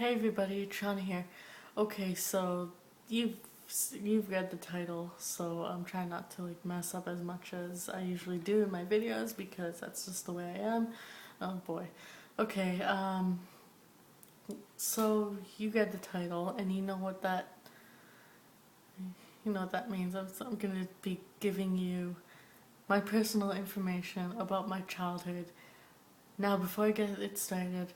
Hey everybody, Chana here. Okay, so you've you've read the title, so I'm trying not to like mess up as much as I usually do in my videos because that's just the way I am. Oh boy. Okay, so you read the title and you know what that means. I'm gonna be giving you my personal information about my childhood. Now, before I get it started,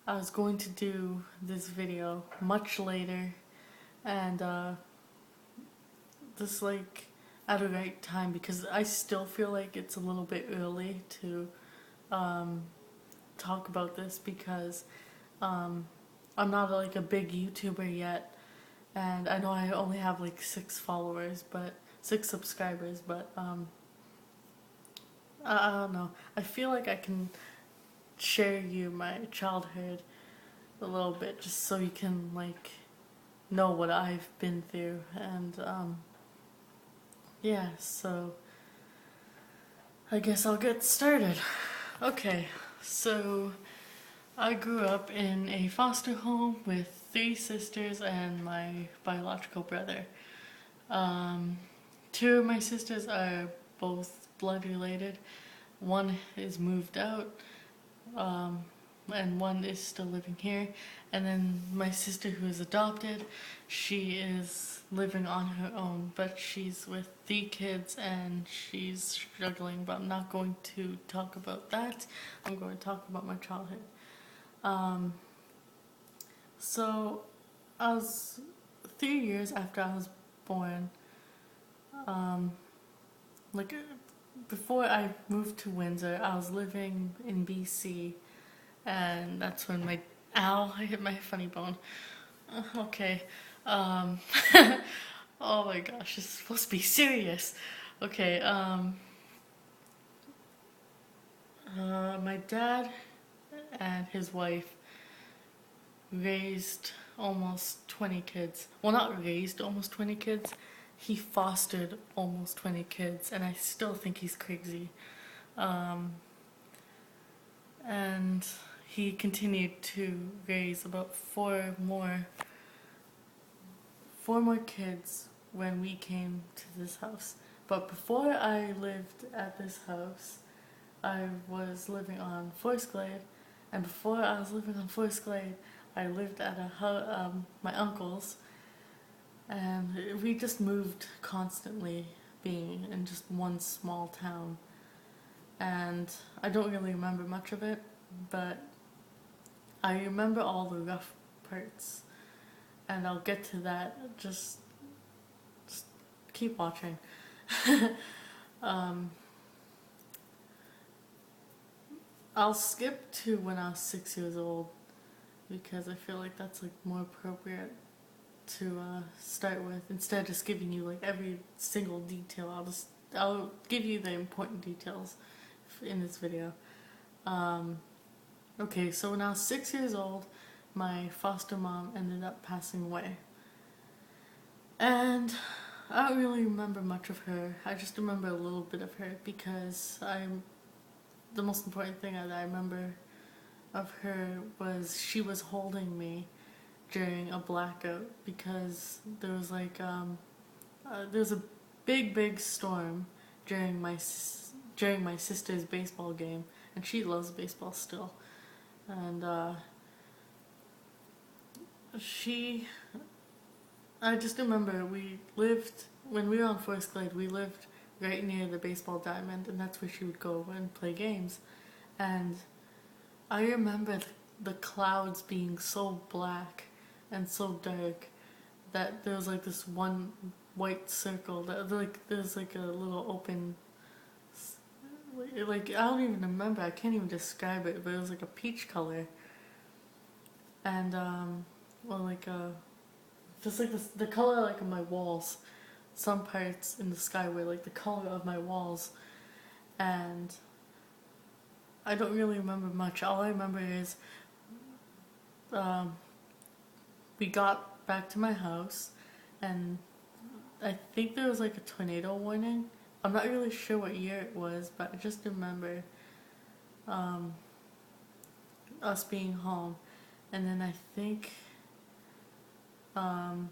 I was going to do this video much later and this like at a right time because I still feel like it's a little bit early to um, talk about this because um, I'm not like a big YouTuber yet, and I know I only have like 6 followers, but 6 subscribers, but I don't know. I feel like I can share you my childhood a little bit just so you can like know what I've been through and yeah, so I guess I'll get started. Okay, so I grew up in a foster home with 3 sisters and my biological brother. Um, 2 of my sisters are both blood related. One is moved out, um, and one is still living here. And then my sister, who is adopted, she is living on her own, but she's with 3 kids and she's struggling. But I'm not going to talk about that. I'm going to talk about my childhood. Um, so, I was 3 years after I was born. Um, like before I moved to Windsor, I was living in BC, and that's when my ow, I hit my funny bone. Okay. Um, oh my gosh, it's supposed to be serious. Okay. My dad and his wife raised almost 20 kids. Well, not raised almost 20 kids. He fostered almost 20 kids, and I still think he's crazy. Um, and he continued to raise about four more kids when we came to this house. But before I lived at this house, I was living on Forest Glade, and before I was living on Forest Glade, I lived at my uncle's, and we just moved constantly, being in just one small town. And I don't really remember much of it, but I remember all the rough parts, and I'll get to that. Just keep watching. um, I'll skip to when I was 6 years old because I feel like that's like more appropriate to start with instead of just giving you like every single detail. I'll give you the important details in this video. Um, okay, so when I was 6 years old, my foster mom ended up passing away, and I don't really remember much of her. I just remember a little bit of her because the most important thing that I remember of her was she was holding me during a blackout because there was a big storm during my sister's baseball game, and she loves baseball still, and she I just remember when we were on Forest Glade, we lived right near the baseball diamond, and that's where she would go and play games. And I remember the clouds being so black and so dark that there was like this one white circle that like there's like a little open, like I don't even remember, I can't even describe it, but it was like a peach color, and well, like just like the color like of my walls. Some parts in the sky were like the color of my walls, and I don't really remember much. All I remember is um, we got back to my house, and I think there was like a tornado warning. I'm not really sure what year it was, but I just remember um, us being home, and then I think Um,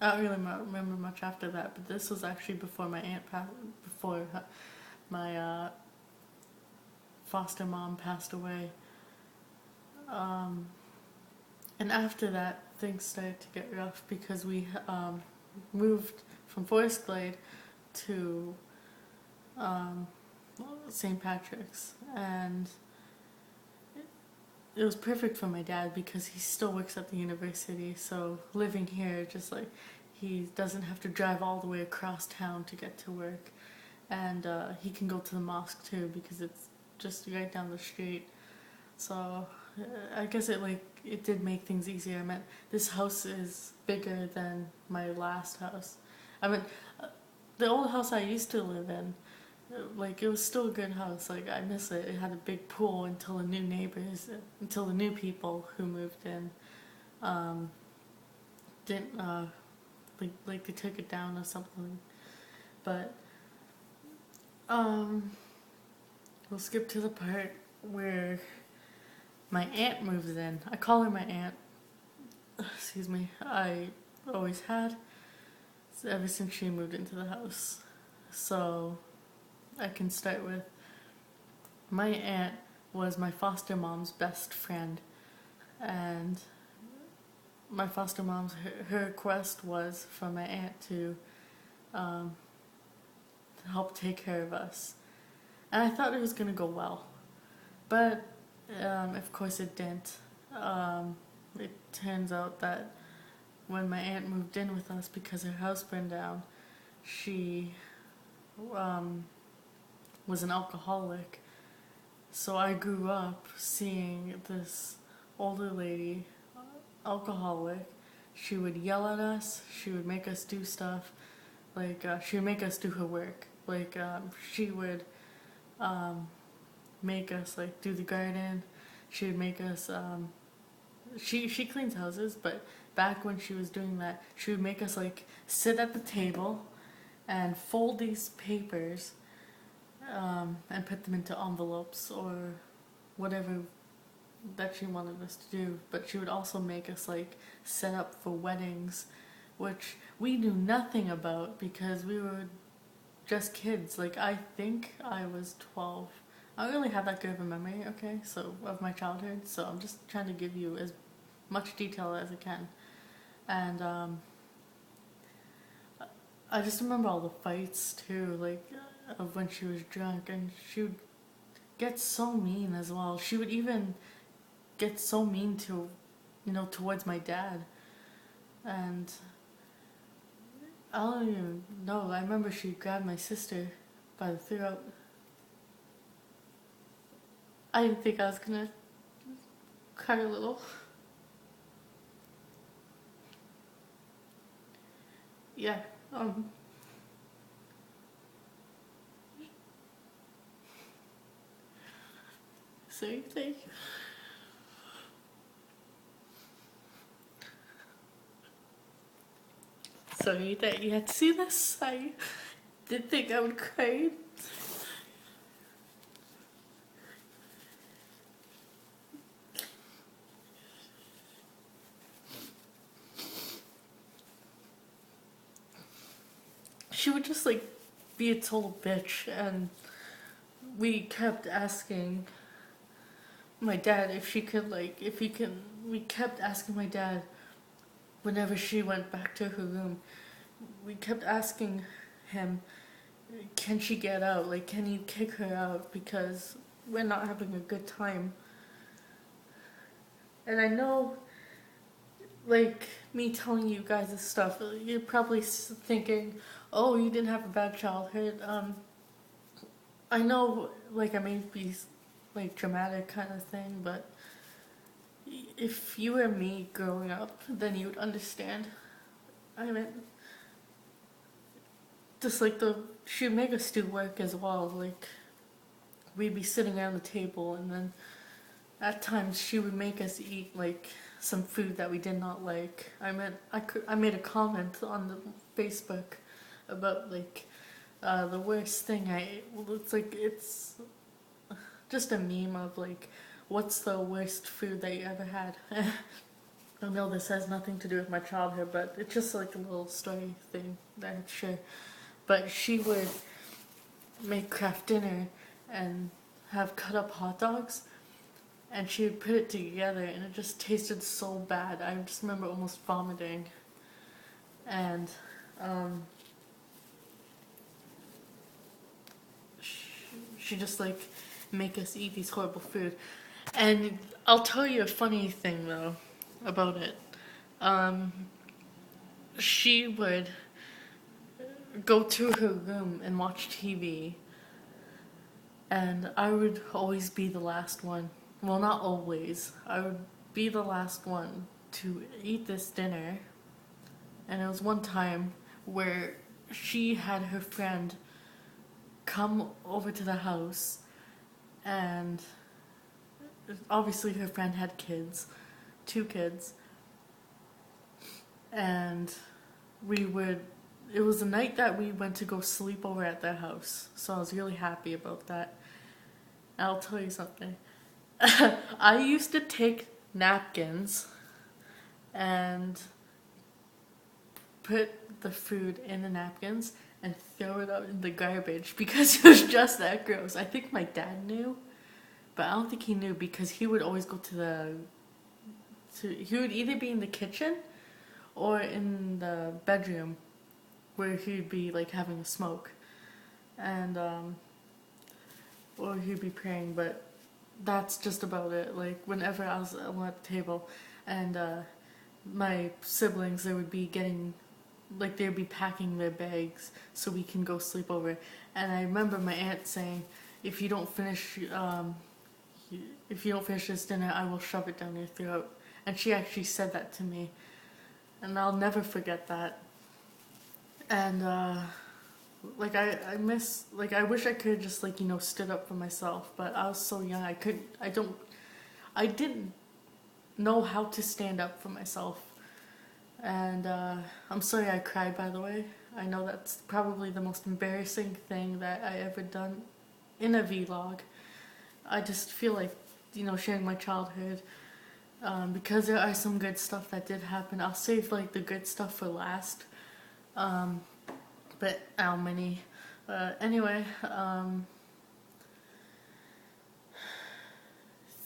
I don't really remember much after that, but this was actually before my aunt passed, before my foster mom passed away. Um, and after that, things started to get rough because we moved from Forest Glade to um, St. Patrick's, and it was perfect for my dad because he still works at the university. So living here, just like he doesn't have to drive all the way across town to get to work, and he can go to the mosque too because it's just right down the street. So I guess it did make things easier. I mean, this house is bigger than my last house. I mean, the old house I used to live in, like it was still a good house. Like I miss it. It had a big pool until the new neighbors, until the new people who moved in, um, didn't like they took it down or something. But um, we'll skip to the part where my aunt moves in. I call her my aunt. Excuse me. I always had ever since she moved into the house. So I can start with my aunt was my foster mom's best friend, and my foster mom's her request was for my aunt um, to help take care of us, and I thought it was gonna go well, but of course it didn't. It turns out that when my aunt moved in with us because her house burned down, she um, was an alcoholic. So I grew up seeing this older lady, alcoholic. She would yell at us. She would make us do stuff. Like she would make us do her work. Like she would make us like do the garden. She would make us. She cleans houses, but back when she was doing that, she would make us like sit at the table and fold these papers and put them into envelopes or whatever that she wanted us to do. But she would also make us like set up for weddings, which we knew nothing about because we were just kids. Like I think I was 12. I don't really have that good of a memory, okay, so of my childhood, so I'm just trying to give you as much detail as I can. And I just remember all the fights too, like of when she was drunk, and she would get so mean as well. She would even get so mean to, towards my dad. And I don't even know. I remember she grabbed my sister by the throat. I didn't think I was gonna cry a little. Yeah. Same thing. Sorry that you had to see this. I did think I would cry. She would just like be a total bitch, and we kept asking my dad if she could like if he can. We kept asking my dad whenever she went back to her room. We kept asking him, can she get out? Like, can you kick her out because we're not having a good time? And I know, like, me telling you guys this stuff, you're probably thinking, oh, you didn't have a bad childhood. I know, like, I may be, like, dramatic kind of thing, but if you were me growing up, then you would understand. I mean, just like she would make us do work as well. Like, we'd be sitting around the table, and then at times she would make us eat like some food that we did not like. I made a comment on the Facebook about like the worst thing I ate. Well, it's just a meme of like what's the worst food that you ever had. I know this has nothing to do with my childhood, but it's just like a little story thing that I'd share. But she would make craft dinner and have cut up hot dogs, and she would put it together, and it just tasted so bad. I just remember almost vomiting. And um, she just like make us eat these horrible food. And I'll tell you a funny thing though about it. Um, she would go to her room and watch TV, and I would always be the last one. Well, not always. I would be the last one to eat this dinner. And it was one time where she had her friend come over to the house, and obviously her friend had kids, 2 kids, and we would it was the night that we went to go sleep over at their house, so I was really happy about that. I'll tell you something. I used to take napkins and put the food in the napkins and throw it out in the garbage because it was just that gross. I think my dad knew, but I don't think he knew because he would always go he would either be in the kitchen or in the bedroom where he'd be like having a smoke, and or he'd be praying, but that's just about it. Like whenever I was at the table, and my siblings, they would be getting, like they'd be packing their bags so we can go sleep over. And I remember my aunt saying, if you don't finish this dinner, I will shove it down your throat. And she actually said that to me, and I'll never forget that. And like I miss, like I wish I could have just like stood up for myself, but I was so young. I didn't know how to stand up for myself. And I'm sorry I cried, by the way. I know that's probably the most embarrassing thing that I ever done in a vlog. I just feel like sharing my childhood, because there are some good stuff that did happen. I'll save like the good stuff for last. But how many? Anyway,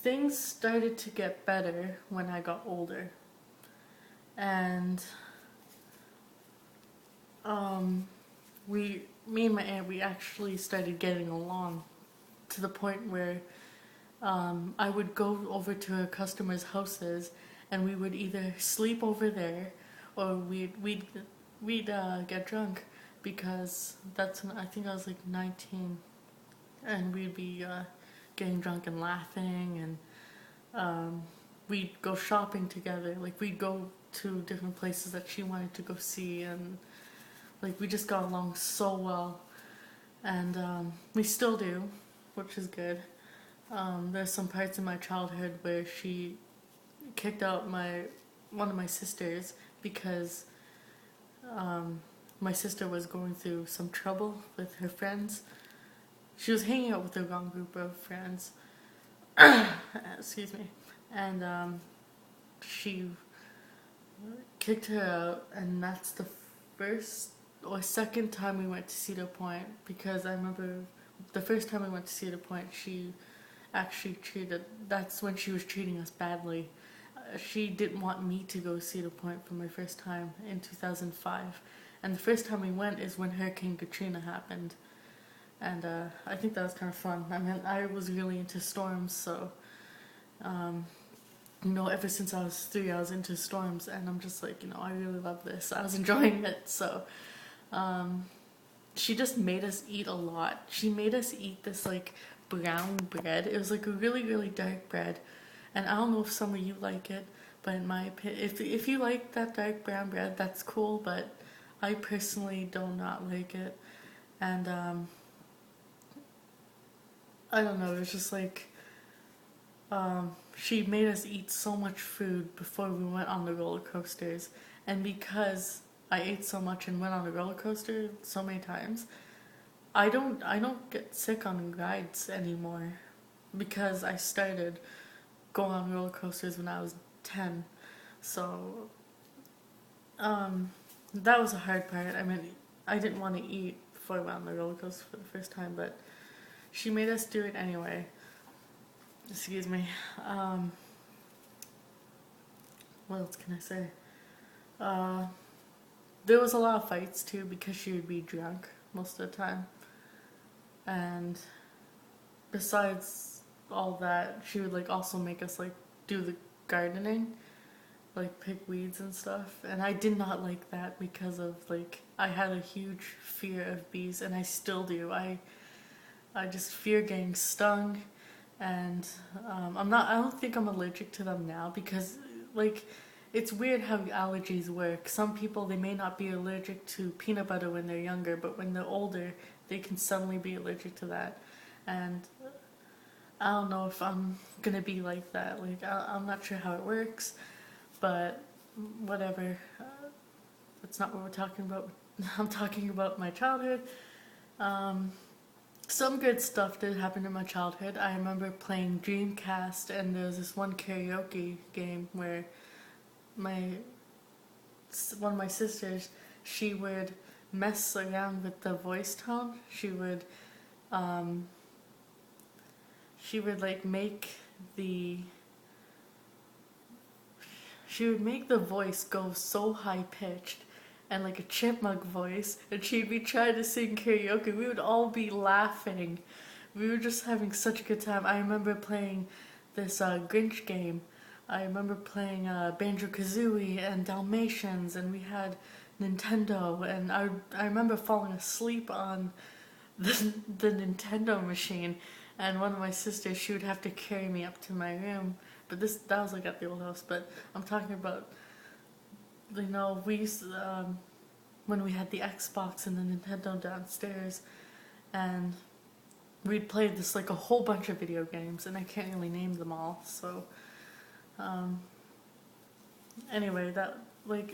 things started to get better when I got older, and me and my aunt, we actually started getting along to the point where I would go over to her customers' houses, and we would either sleep over there, or we'd get drunk, because that's when I think I was like 19, and we'd be getting drunk and laughing, and we'd go shopping together. Like we'd go to different places that she wanted to go see, and like we just got along so well, and we still do, which is good. There's some parts in my childhood where she kicked out one of my sisters because my sister was going through some trouble with her friends. She was hanging out with the wrong group of friends. Excuse me. And she kicked her out, and that's the first or second time we went to Cedar Point, because I remember the first time we went to Cedar Point, that's when she was treating us badly. She didn't want me to go to Cedar Point for my first time in 2005. And the first time we went is when Hurricane Katrina happened. And I think that was kind of fun. I mean, I was really into storms, so, ever since I was 3, I was into storms, and I'm just like, I really love this. I was enjoying it, so, she just made us eat a lot. She made us eat this, like, brown bread. It was, like, a really, really dark bread, and I don't know if some of you like it, but in my opinion, if you like that dark brown bread, that's cool, but I personally do not like it. And I don't know, it was just like she made us eat so much food before we went on the roller coasters, and because I ate so much and went on the roller coaster so many times, I don't get sick on rides anymore, because I started going on roller coasters when I was 10. So, that was a hard part. I mean, I didn't want to eat before I went on the roller coaster for the first time, but she made us do it anyway. Excuse me. What else can I say? Uh, there was a lot of fights too because she would be drunk most of the time. And besides all that, she would like also make us like do the gardening, like pick weeds and stuff. And I did not like that because of like I had a huge fear of bees and I still do. I just fear getting stung, and I don't think I'm allergic to them now because like it's weird how allergies work. Some people they may not be allergic to peanut butter when they're younger, but when they're older, they can suddenly be allergic to that. And I don't know if I'm gonna be like that. Like I'm not sure how it works, but whatever. That's not what we're talking about. I'm talking about my childhood. Um, some good stuff did happen in my childhood. I remember playing Dreamcast, and there was this one karaoke game where my one of my sisters, she would mess around with the voice tone. Um, she would like the she would make the voice go so high pitched and like a chipmunk voice, and she'd be trying to sing karaoke. We would all be laughing. We were just having such a good time. I remember playing this Grinch game. I remember playing Banjo Kazooie and Dalmatians, and we had Nintendo. And I remember falling asleep on the Nintendo machine. And one of my sisters, she would have to carry me up to my room. But that was like at the old house. But I'm talking about, we used to, when we had the Xbox and the Nintendo downstairs, and we'd played this like a whole bunch of video games, and I can't really name them all. So, anyway, that like